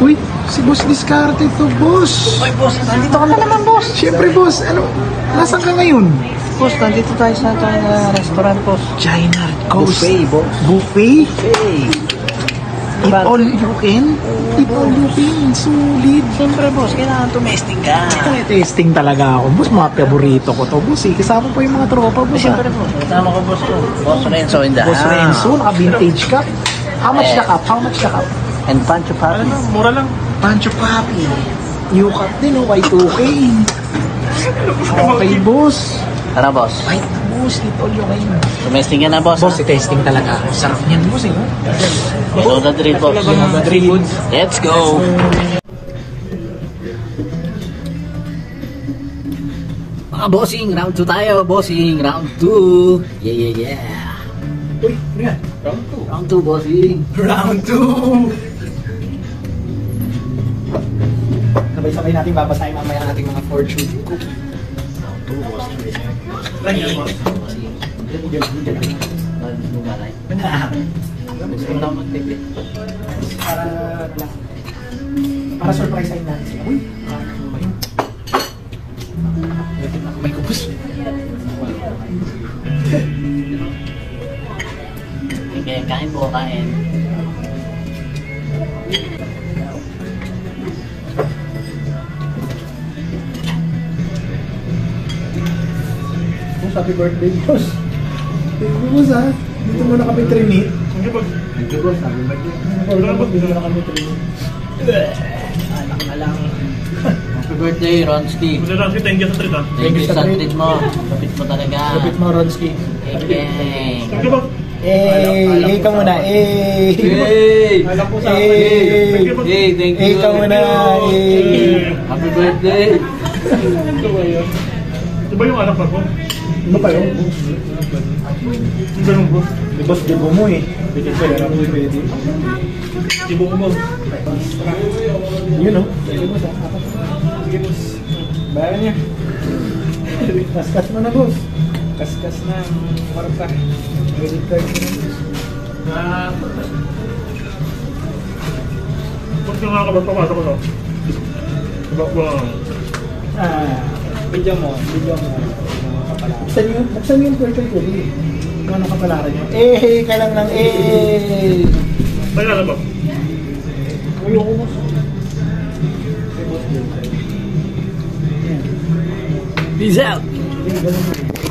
Uy, si Boss Discarte to, boss. Oy, boss, nandito ka na naman, boss. Siyempre, boss. Ano, nasaan ka ngayon? Boss, nandito tayo sa itong restaurant, boss. China Coast. Buffet, boss. Buffet? Hey. Eat all you can? Eat all you can. Sulit. Siyempre, boss, kailangan tumesting ka. May testing talaga ako, boss. Mga paborito ko to, boss. Kasama po yung mga tropa, boss. Siyempre, boss. Kasama ko, boss, ko. Boss Renzo in the Boss house. Renzo, naka-vintage cup. How much the cup? How much the cup? And Pancho Papi. Mura lang. Pancho Papi. New cup din, oh. Y2K. Okay, boss. Ano, boss? Right na, boss. Eat all you can. Tumesting ka na, boss. Boss, testing talaga. Sarap niyan, boss, eh. Follow the drill, boss. Let's go. Mga bossing, round 2 tayo. Bossing, round 2. Yeah. Uy, ano yan? Round 2. Round 2, bossing. Round 2. Sabay-sabay natin babasahin mamaya nating mga fortune cookie. Round 2, bossing. Lagyan mo. Gusto mo lang magtipid. Para surprise sa'yo natin sila. Uy! May kubos. Okay, kain po, kain. Happy birthday, boss. Thank you, boss, ha. Dito muna kami trinit. Thank you, boss. Happy birthday. Dito muna kami trinit. Anak na lang. Happy birthday, Ronski. Ronski, thank you sa treat, ha? Thank you sa treat mo. Kapit mo talaga. Kapit mo, Ronski. Thank you, boss. Ikaw muna. Hey! Alam ko sa Hey! Hey, thank you. Ikaw muna. Happy birthday! Di ba yung anak ko? Ano pa yun? Yung ganun, boss. Di boss, di mo eh. Bitin ko lang ako pwede. Ibo ko, boss. Yun o. Sige boss, ha? Sige boss. Bayan niya. Kaskas mo na, boss. Kaskas na. Marka. Credit card mo na, boss. Boss, yung mga kabat papasok ko, no? Wow. Video mo. Buksan niyo yung purple ko, eh. Kung ano kapalaran niyo. Ka lang ng Tayo na, boss. Ayoko, boss. Peace out! Ganun mo.